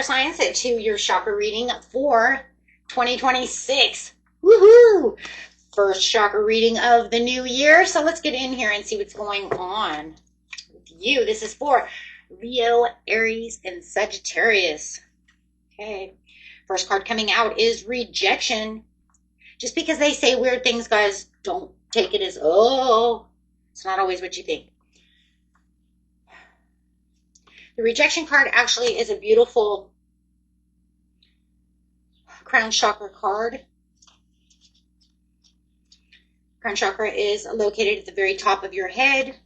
fire signs to your chakra reading for 2026. Woohoo! First chakra reading of the new year. So let's get in here and see what's going on with you. This is for Leo, Aries, and Sagittarius. Okay. First card coming out is rejection. Just because they say weird things, guys, don't take it as, oh, it's not always what you think. The rejection card actually is a beautiful crown chakra card. Crown chakra is located at the very top of your head.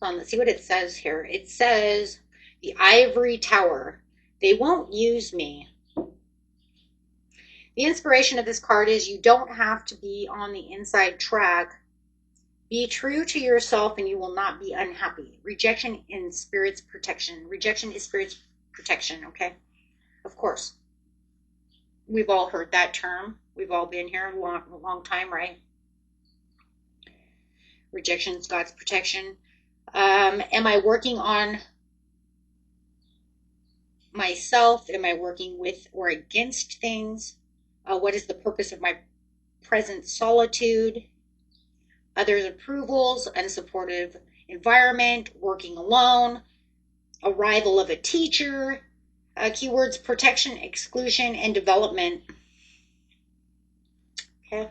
Hold on, let's see what it says here. It says, the ivory tower. They won't use me. The inspiration of this card is you don't have to be on the inside track. Be true to yourself and you will not be unhappy. Rejection in spirit's protection. Rejection is spirit's protection, okay? Of course. We've all heard that term. We've all been here a long time, right? Rejection is God's protection. Am I working on myself? Am I working with or against things? What is the purpose of my present solitude? Others' approvals, unsupportive environment, working alone, arrival of a teacher, keywords protection, exclusion, and development. Okay.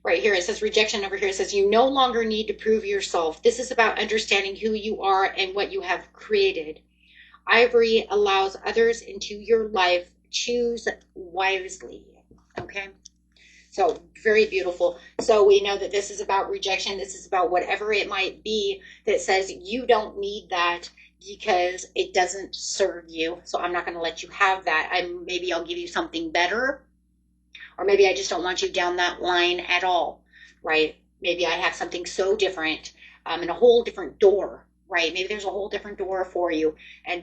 Right here, it says rejection. Over here, it says you no longer need to prove yourself. This is about understanding who you are and what you have created. Ivory allows others into your life. Choose wisely. Okay? So, very beautiful. So, we know that this is about rejection. This is about whatever it might be that says you don't need that because it doesn't serve you. So, I'm not going to let you have that. Maybe I'll give you something better. Or maybe I just don't want you down that line at all, right? Maybe I have something so different and a whole different door, right? Maybe there's a whole different door for you. And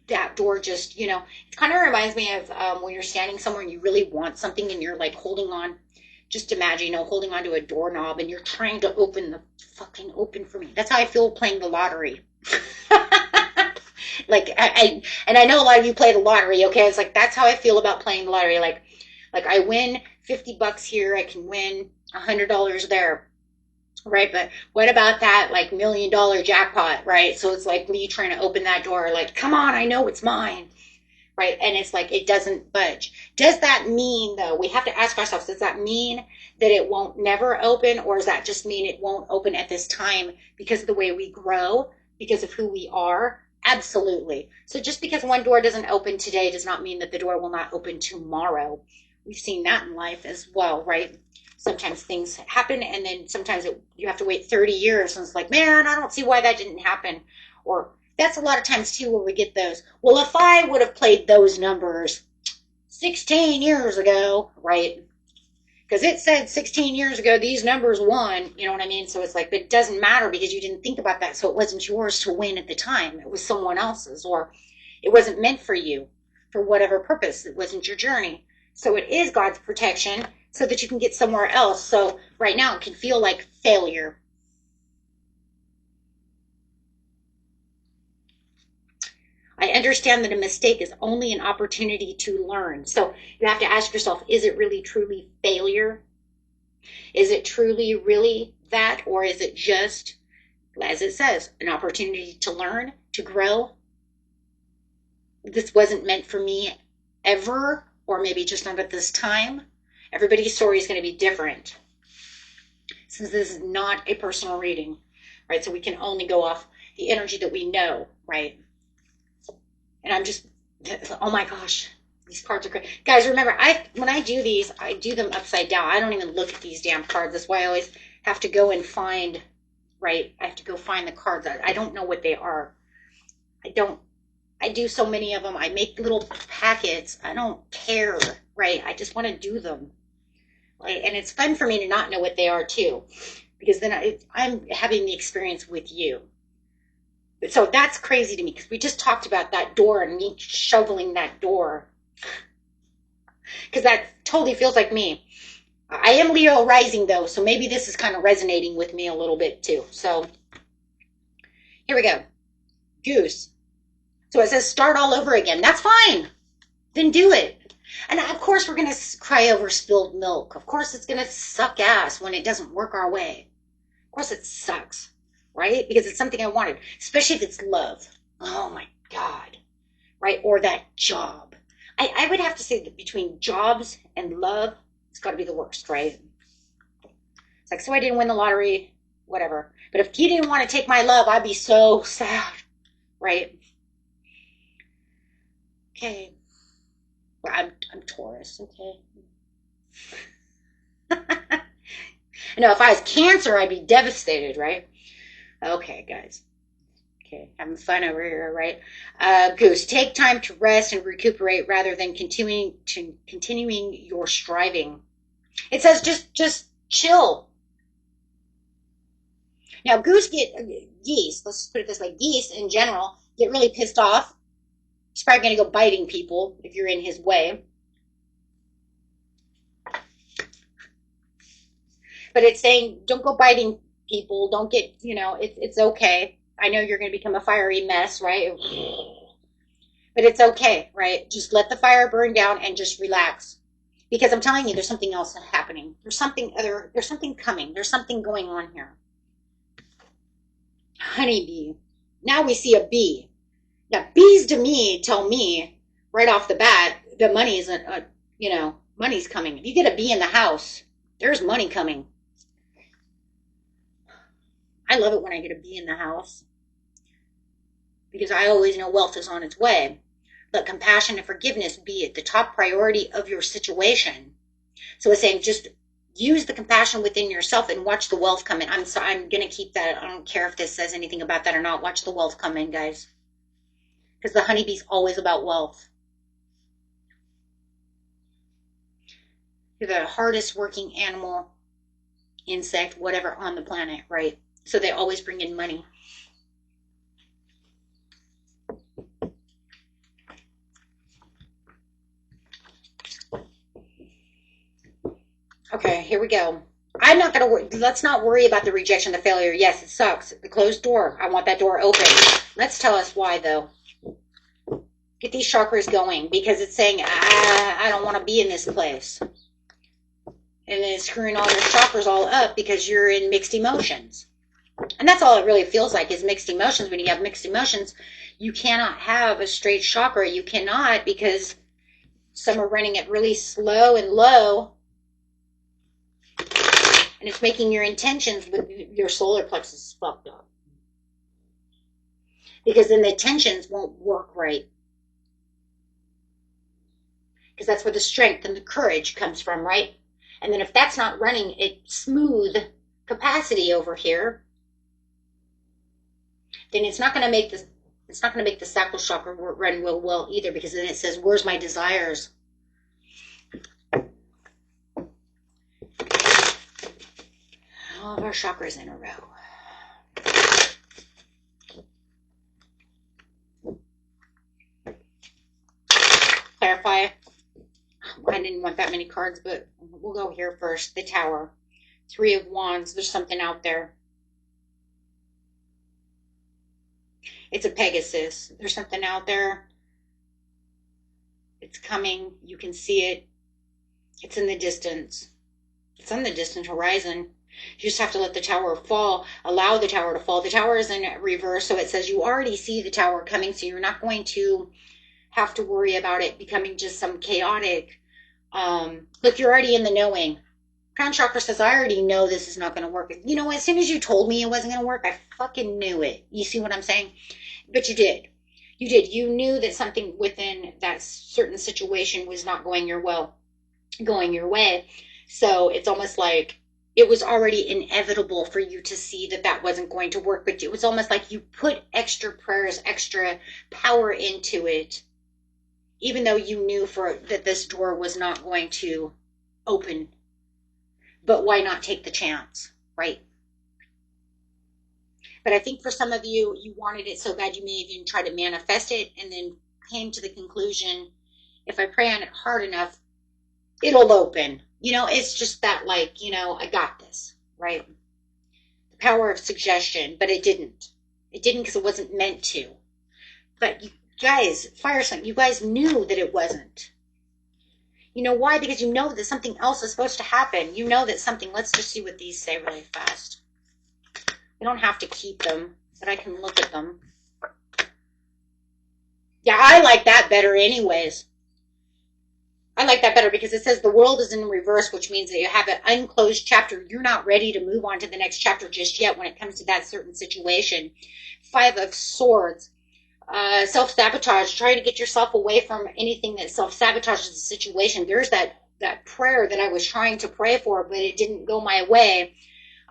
that door just, you know, it kind of reminds me of when you're standing somewhere and you really want something and you're like holding on. Just imagine, you know, holding onto a doorknob and you're trying to open for me. That's how I feel playing the lottery. Like, I know a lot of you play the lottery, okay? It's like, that's how I feel about playing the lottery. Like I win $50 here, I can win $100 there, right? But what about that like $1 million jackpot, right? So it's like me trying to open that door, like, come on, I know it's mine, right? And it's like, it doesn't budge. Does that mean, though, we have to ask ourselves, does that mean that it won't never open, or does that just mean it won't open at this time because of the way we grow, because of who we are? Absolutely. So just because one door doesn't open today does not mean that the door will not open tomorrow. We've seen that in life as well, right? Sometimes things happen and then sometimes you have to wait 30 years and it's like, man, I don't see why that didn't happen. Or that's a lot of times too where we get those. Well, if I would have played those numbers 16 years ago, right? Because it said 16 years ago, these numbers won, you know what I mean? So it's like, but it doesn't matter because you didn't think about that. So it wasn't yours to win at the time. It was someone else's, or it wasn't meant for you for whatever purpose. It wasn't your journey. So it is God's protection so that you can get somewhere else. So right now it can feel like failure. I understand that a mistake is only an opportunity to learn. So you have to ask yourself, is it really truly failure? Is it truly really that? Or is it just, as it says, an opportunity to learn, to grow? This wasn't meant for me ever. Or maybe just not at this time. Everybody's story is going to be different. Since this is not a personal reading, right? So we can only go off the energy that we know, right? And I'm just, oh my gosh, these cards are great. Guys, remember, when I do these, I do them upside down. I don't even look at these damn cards. That's why I always have to go and find, right? I have to go find the cards. I don't know what they are. I do so many of them. I make little packets. I don't care, right? I just want to do them. Right? And it's fun for me to not know what they are too, because then I'm having the experience with you. So that's crazy to me because we just talked about that door and me shoveling that door. because that totally feels like me. I am Leo rising though, so maybe this is kind of resonating with me a little bit too. So here we go. Goose. So it says start all over again. That's fine. Then do it. And of course, we're going to cry over spilled milk. Of course, it's going to suck ass when it doesn't work our way. Of course, it sucks, right? Because it's something I wanted, especially if it's love. Oh my God, right? Or that job. I would have to say that between jobs and love, it's got to be the worst, right? It's like, so I didn't win the lottery, whatever. But if you didn't want to take my love, I'd be so sad, right? Okay. Well, I'm Taurus, okay? No, if I was Cancer, I'd be devastated, right? Okay, guys. Okay, having fun over here, right? Goose, take time to rest and recuperate rather than continuing your striving. It says just chill. Now, geese, let's put it this way, geese in general get really pissed off. He's probably going to go biting people if you're in his way. But it's saying, don't go biting people. Don't get, it's okay. I know you're going to become a fiery mess, right? But it's okay, right? Just let the fire burn down and just relax. Because I'm telling you, there's something else happening. There's something coming. There's something going on here. Honeybee. Now we see a bee. Now, bees to me tell me right off the bat that money's coming. If you get a bee in the house, there's money coming. I love it when I get a bee in the house because I always know wealth is on its way. Let compassion and forgiveness be at the top priority of your situation. So it's saying just use the compassion within yourself and watch the wealth come in. I'm going to keep that. I don't care if this says anything about that or not. Watch the wealth come in, guys. Because the honeybee's always about wealth. You're the hardest working animal, insect, whatever on the planet, right? So they always bring in money. Okay, here we go. I'm not going to worry. Let's not worry about the rejection, the failure. Yes, it sucks. The closed door. I want that door open. Let's tell us why, though. Get these chakras going because it's saying, I don't want to be in this place. And then it's screwing all your chakras all up because you're in mixed emotions. And that's all it really feels like is mixed emotions. When you have mixed emotions, you cannot have a straight chakra. You cannot because some are running it really slow and low. And it's making your intentions with your solar plexus fucked up. Because then the tensions won't work right. Because that's where the strength and the courage comes from, right? And then if that's not running at smooth capacity over here, then it's not going to make the sacral chakra run real well either, because then it says, where's my desires? All of our chakras in a row. Clarify. I didn't want that many cards, but we'll go here first. The Tower. 3 of Wands. There's something out there. It's a Pegasus. There's something out there. It's coming. You can see it. It's in the distance. It's on the distant horizon. You just have to let the tower fall. Allow the tower to fall. The tower is in reverse, so it says you already see the tower coming, so you're not going to have to worry about it becoming just some chaotic. Look, you're already in the knowing. Crown Chakra says, I already know this is not going to work. You know, as soon as you told me it wasn't going to work, I fucking knew it. You see what I'm saying? But you did. You did. You knew that something within that certain situation was not going your way. So it's almost like it was already inevitable for you to see that that wasn't going to work. But it was almost like you put extra prayers, extra power into it, even though you knew that this door was not going to open. But why not take the chance, right? But I think for some of you, you wanted it so bad you may even try to manifest it and then came to the conclusion, if I pray on it hard enough, it'll open. You know, it's just that, like, you know, I got this, right? The power of suggestion, but it didn't. It didn't because it wasn't meant to. But you guys, fire sign, you guys knew that it wasn't. You know why? Because you know that something else is supposed to happen. You know that something, let's just see what these say really fast. We don't have to keep them, but I can look at them. Yeah, I like that better anyways. I like that better because it says the world is in reverse, which means that you have an unclosed chapter. You're not ready to move on to the next chapter just yet when it comes to that certain situation. Five of Swords. Self-sabotage. Try to get yourself away from anything that self-sabotages the situation. There's that prayer that I was trying to pray for, but it didn't go my way.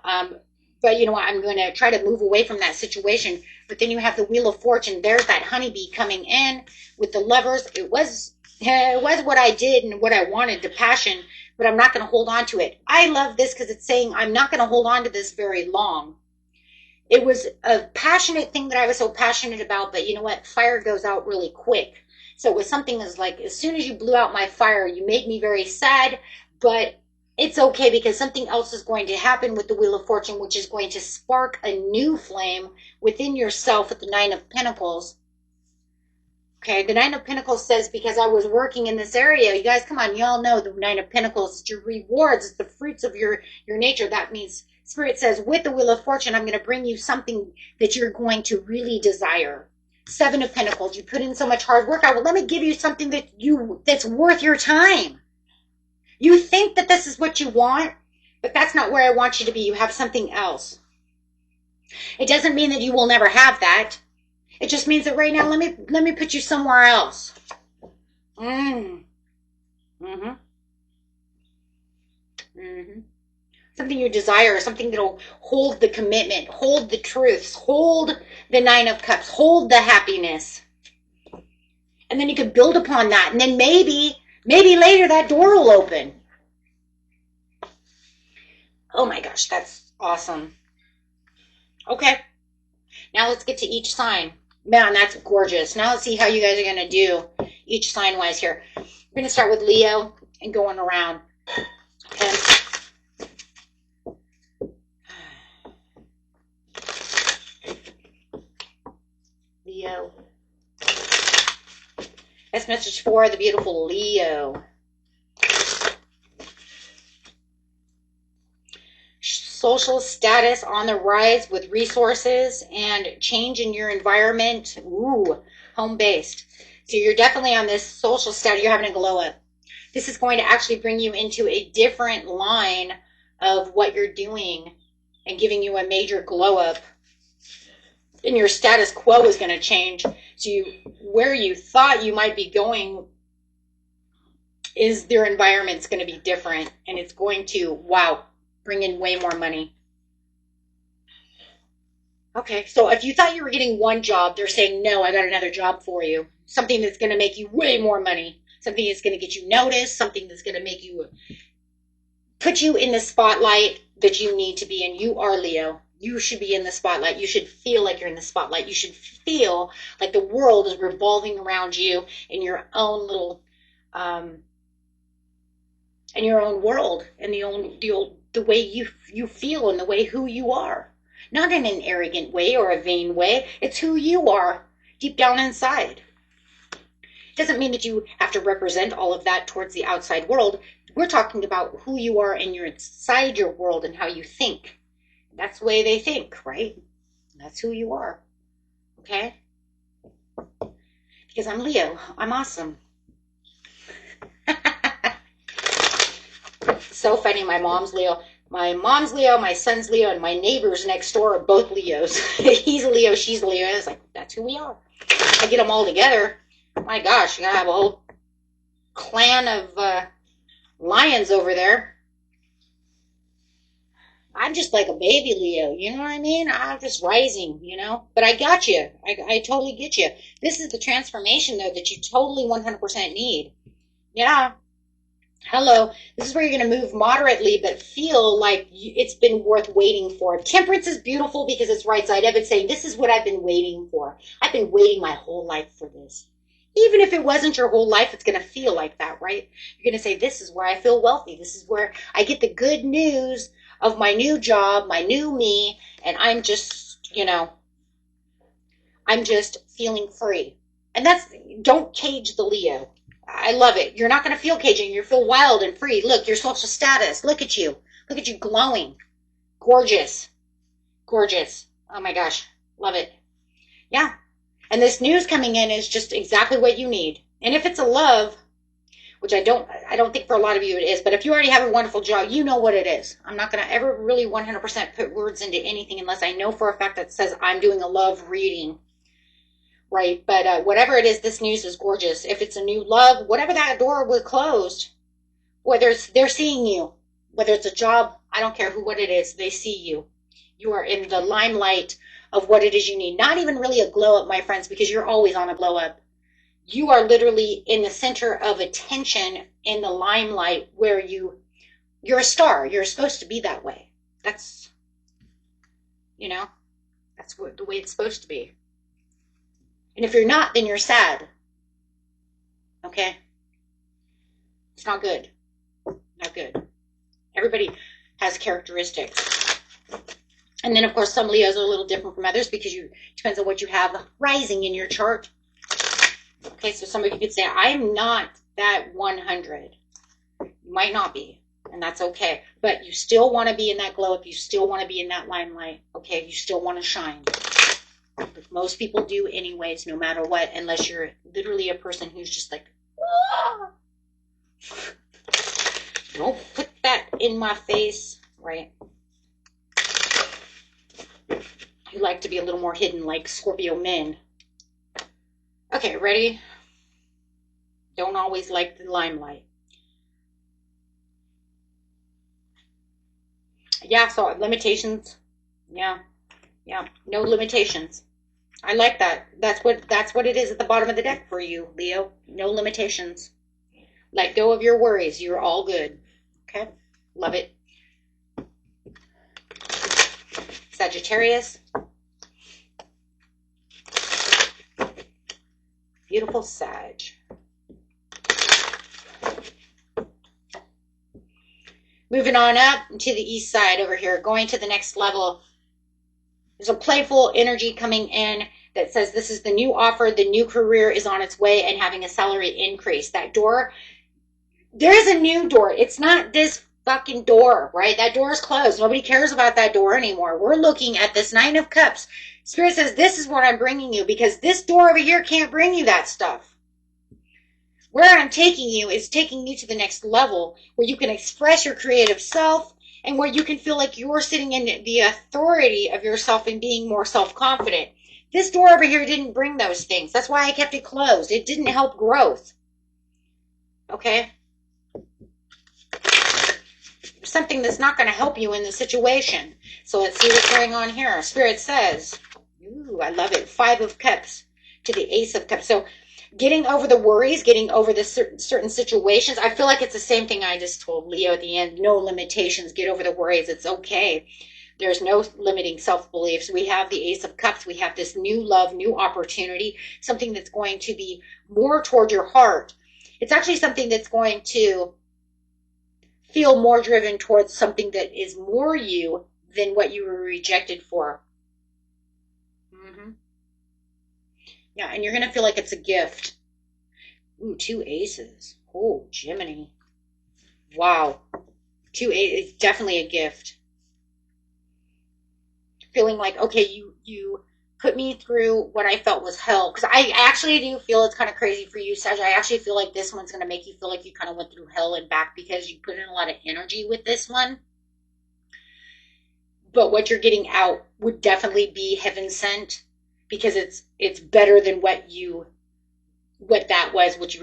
But you know what? I'm going to try to move away from that situation. But then you have the Wheel of Fortune. There's that honeybee coming in with the Lovers. It was what I did and what I wanted, the passion, but I'm not going to hold on to it. I love this because it's saying I'm not going to hold on to this very long. It was a passionate thing that I was so passionate about, but you know what? Fire goes out really quick. So it was something that's like, as soon as you blew out my fire, you made me very sad, but it's okay because something else is going to happen with the Wheel of Fortune, which is going to spark a new flame within yourself with the Nine of Pentacles. Okay, the Nine of Pentacles says, because I was working in this area, you guys, come on, y'all know the Nine of Pentacles, it's your rewards, it's the fruits of your nature. That means Spirit says, with the Wheel of Fortune, I'm going to bring you something that you're going to really desire. Seven of Pentacles, you put in so much hard work. Let me give you something that's worth your time. You think that this is what you want, but that's not where I want you to be. You have something else. It doesn't mean that you will never have that. It just means that right now, let me put you somewhere else. Mm-hmm. Something you desire, something that'll hold the commitment, hold the truths, hold the Nine of Cups, hold the happiness. And then you can build upon that. And then maybe later that door will open. Oh my gosh, that's awesome. Okay. Now let's get to each sign. Man, that's gorgeous. Now let's see how you guys are going to do each sign-wise here. We're going to start with Leo and going around. Okay. Leo. That's message for the beautiful Leo. Social status on the rise with resources and change in your environment. Ooh, home-based. So you're definitely on this social status. You're having a glow up. This is going to actually bring you into a different line of what you're doing and giving you a major glow up. And your status quo is going to change. So where you thought you might be going is their environment's going to be different. And it's going to, wow, bring in way more money. Okay, so if you thought you were getting one job, they're saying, no, I got another job for you. Something that's going to make you way more money. Something that's going to get you noticed. Something that's going to make you, put you in the spotlight that you need to be in. You are Leo. You should be in the spotlight. You should feel like you're in the spotlight. You should feel like the world is revolving around you in your own little, in your own world, and the way you feel and the way who you are. Not in an arrogant way or a vain way. It's who you are deep down inside. It doesn't mean that you have to represent all of that towards the outside world. We're talking about who you are in inside your world and how you think. That's the way they think, right? That's who you are. Okay? Because I'm Leo. I'm awesome. So funny. My mom's Leo. My mom's Leo, my son's Leo, and my neighbors next door are both Leos. He's a Leo, she's a Leo. It's like, that's who we are. I get them all together. My gosh, you gotta have a whole clan of lions over there. I'm just like a baby Leo, you know what I mean? I'm just rising, you know? But I got you. I totally get you. This is the transformation, though, that you totally 100% need. Yeah. Hello. This is where you're going to move moderately, but feel like it's been worth waiting for. Temperance is beautiful because it's right side up. It's saying, this is what I've been waiting for. I've been waiting my whole life for this. Even if it wasn't your whole life, it's going to feel like that, right? You're going to say, this is where I feel wealthy. This is where I get the good news of my new job, my new me, and I'm just, I'm just feeling free. And don't cage the Leo. I love it. You're not going to feel caging. You feel wild and free. Look, your social status. Look at you. Look at you glowing. Gorgeous. Gorgeous. Oh my gosh. Love it. Yeah. And this news coming in is just exactly what you need. And if it's a love, which I don't think for a lot of you it is, but if you already have a wonderful job, you know what it is. I'm not going to ever really 100% put words into anything unless I know for a fact that says I'm doing a love reading, right? But whatever it is, this news is gorgeous. If it's a new love, whatever that door was closed, whether they're seeing you, whether it's a job, I don't care what it is, they see you. You are in the limelight of what it is you need. Not even really a glow up, my friends, because you're always on a glow up. You are literally in the center of attention, in the limelight, where you're a star. You're supposed to be that way. That's the way it's supposed to be. And if you're not, then you're sad. Okay? It's not good. Not good. Everybody has characteristics. And then, of course, some Leos are a little different from others because depends on what you have rising in your chart. Okay, so some of you could say, I'm not that 100. You might not be, and that's okay. But you still want to be in that glow up. You still want to be in that limelight. Okay, you still want to shine. But most people do anyways, no matter what, unless you're literally a person who's just like, ah! Don't put that in my face, right? You like to be a little more hidden like Scorpio men. Okay, ready? Don't always like the limelight. Yeah, so limitations. Yeah. No limitations. I like that. That's what it is at the bottom of the deck for you, Leo. No limitations. Let go of your worries. You're all good. Okay? Love it. Sagittarius. Beautiful Sag. Moving on up to the east side over here, going to the next level. There's a playful energy coming in that says this is the new offer, the new career is on its way and having a salary increase. That door, there is a new door. It's not this fucking door, right? That door is closed. Nobody cares about that door anymore. We're looking at this Nine of Cups. Spirit says, this is what I'm bringing you because this door over here can't bring you that stuff. Where I'm taking you is taking you to the next level where you can express your creative self and where you can feel like you're sitting in the authority of yourself and being more self-confident. This door over here didn't bring those things. That's why I kept it closed. It didn't help growth. Okay? Something that's not going to help you in the situation. So let's see what's going on here. Spirit says, ooh, I love it. 5 of Cups to the Ace of Cups. So getting over the worries, getting over the certain situations. I feel like it's the same thing I just told Leo at the end. No limitations. Get over the worries. It's okay. There's no limiting self-beliefs. We have the Ace of Cups. We have this new love, new opportunity, something that's going to be more toward your heart. It's actually something that's going to feel more driven towards something that is more you than what you were rejected for. Yeah, and you're going to feel like it's a gift. Ooh, 2 aces. Oh, Jiminy. Wow. 2 aces, definitely a gift. Feeling like, okay, you put me through what I felt was hell. Because I actually do feel it's kind of crazy for you, Sag. I actually feel like this one's going to make you feel like you kind of went through hell and back because you put in a lot of energy with this one. But what you're getting out would definitely be heaven sent. Because it's better than what you were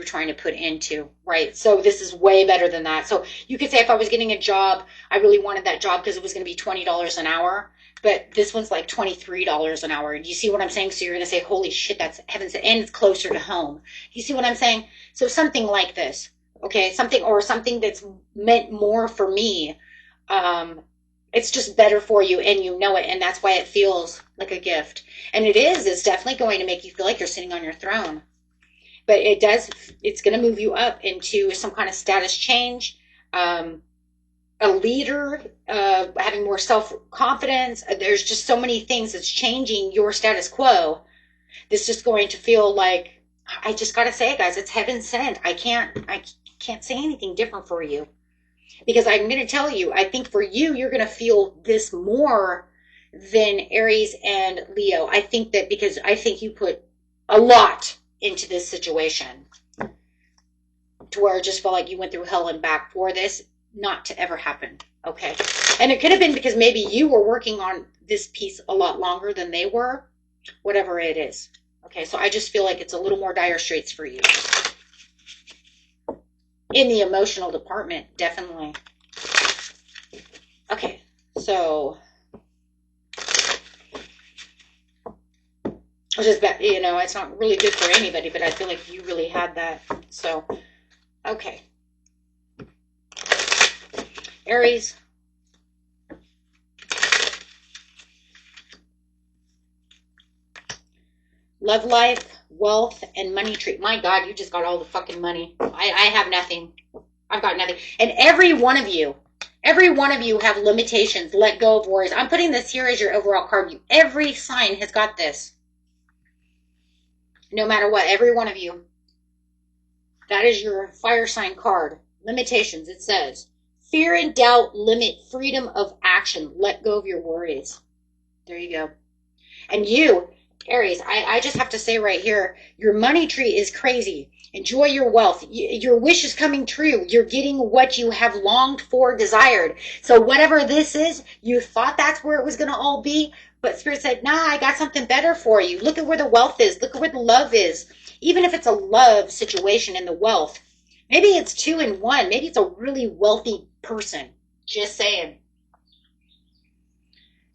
trying to put into, right? So this is way better than that. So you could say if I was getting a job, I really wanted that job because it was going to be $20 an hour, but this one's like $23 an hour. Do you see what I'm saying? So you're going to say, holy shit, that's heaven sent, and it's closer to home. You see what I'm saying? So something like this, okay? Something that's meant more for me. It's just better for you and you know it, and that's why it feels like a gift. And it's definitely going to make you feel like you're sitting on your throne. But it's going to move you up into some kind of status change, a leader, having more self-confidence. There's just so many things that's changing your status quo. This is going to feel like, I just got to say it, guys, it's heaven sent. I can't say anything different for you, because I'm going to tell you, I think for you, you're going to feel this more than Aries and Leo. I think that because I think you put a lot into this situation to where it just felt like you went through hell and back for this not to ever happen. Okay. And it could have been because maybe you were working on this piece a lot longer than they were, whatever it is. Okay. So I just feel like it's a little more dire straits for you. In the emotional department, definitely. Okay. So which is bad, you know, it's not really good for anybody, but I feel like you really had that. So, okay. Aries. Love life, wealth, and money tree. My God, you just got all the fucking money. I have nothing. I've got nothing. And every one of you have limitations. Let go of worries. I'm putting this here as your overall card. Every sign has got this. No matter what, every one of you. That is your fire sign card. Limitations, it says. Fear and doubt limit freedom of action. Let go of your worries. There you go. And you, Aries, I just have to say right here, your money tree is crazy. Enjoy your wealth. Your wish is coming true. You're getting what you have longed for, desired. So whatever this is, you thought that's where it was going to all be. But Spirit said, nah, I got something better for you. Look at where the wealth is. Look at where the love is. Even if it's a love situation in the wealth, maybe it's 2 in 1. Maybe it's a really wealthy person. Just saying.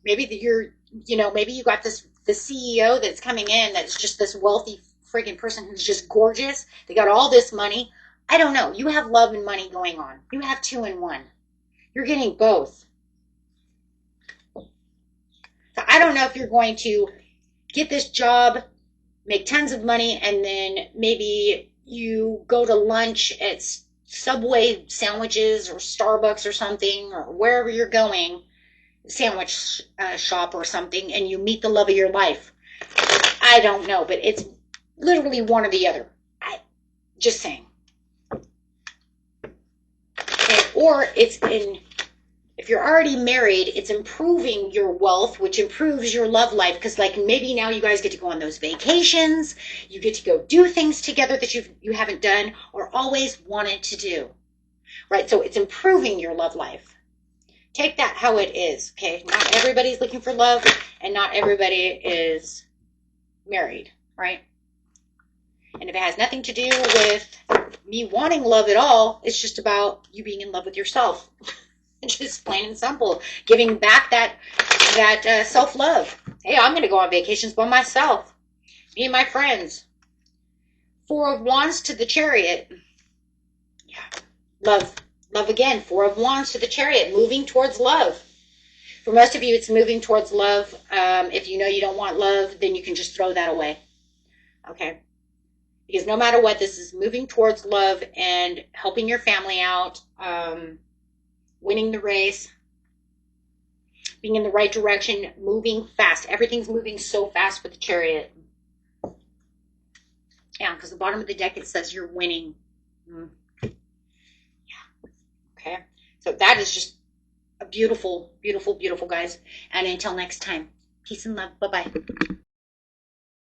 Maybe maybe you got the CEO that's coming in that's just this wealthy freaking person who's just gorgeous. They got all this money. I don't know. You have love and money going on. You have 2 in 1. You're getting both. So I don't know if you're going to get this job, make tons of money, and then maybe you go to lunch at Subway sandwiches or Starbucks or something, or wherever you're going, sandwich shop or something, and you meet the love of your life. I don't know, but it's literally one or the other. Just saying. Or if you're already married, it's improving your wealth, which improves your love life. Because like maybe now you guys get to go on those vacations. You get to go do things together that you haven't done or always wanted to do. Right? So it's improving your love life. Take that how it is. Okay? Not everybody's looking for love and not everybody is married. Right? And if it has nothing to do with me wanting love at all, it's just about you being in love with yourself. Just plain and simple. Giving back that self-love. Hey, I'm going to go on vacations by myself. Me and my friends. 4 of Wands to the Chariot. Yeah. Love. Love again. 4 of Wands to the Chariot. Moving towards love. For most of you, it's moving towards love. If you know you don't want love, then you can just throw that away. Okay? Because no matter what, this is moving towards love and helping your family out. Winning the race, being in the right direction, moving fast. Everything's moving so fast with the Chariot. Yeah, because the bottom of the deck, it says you're winning. Yeah. Okay. So that is just a beautiful, beautiful, beautiful, guys. And until next time, peace and love. Bye-bye.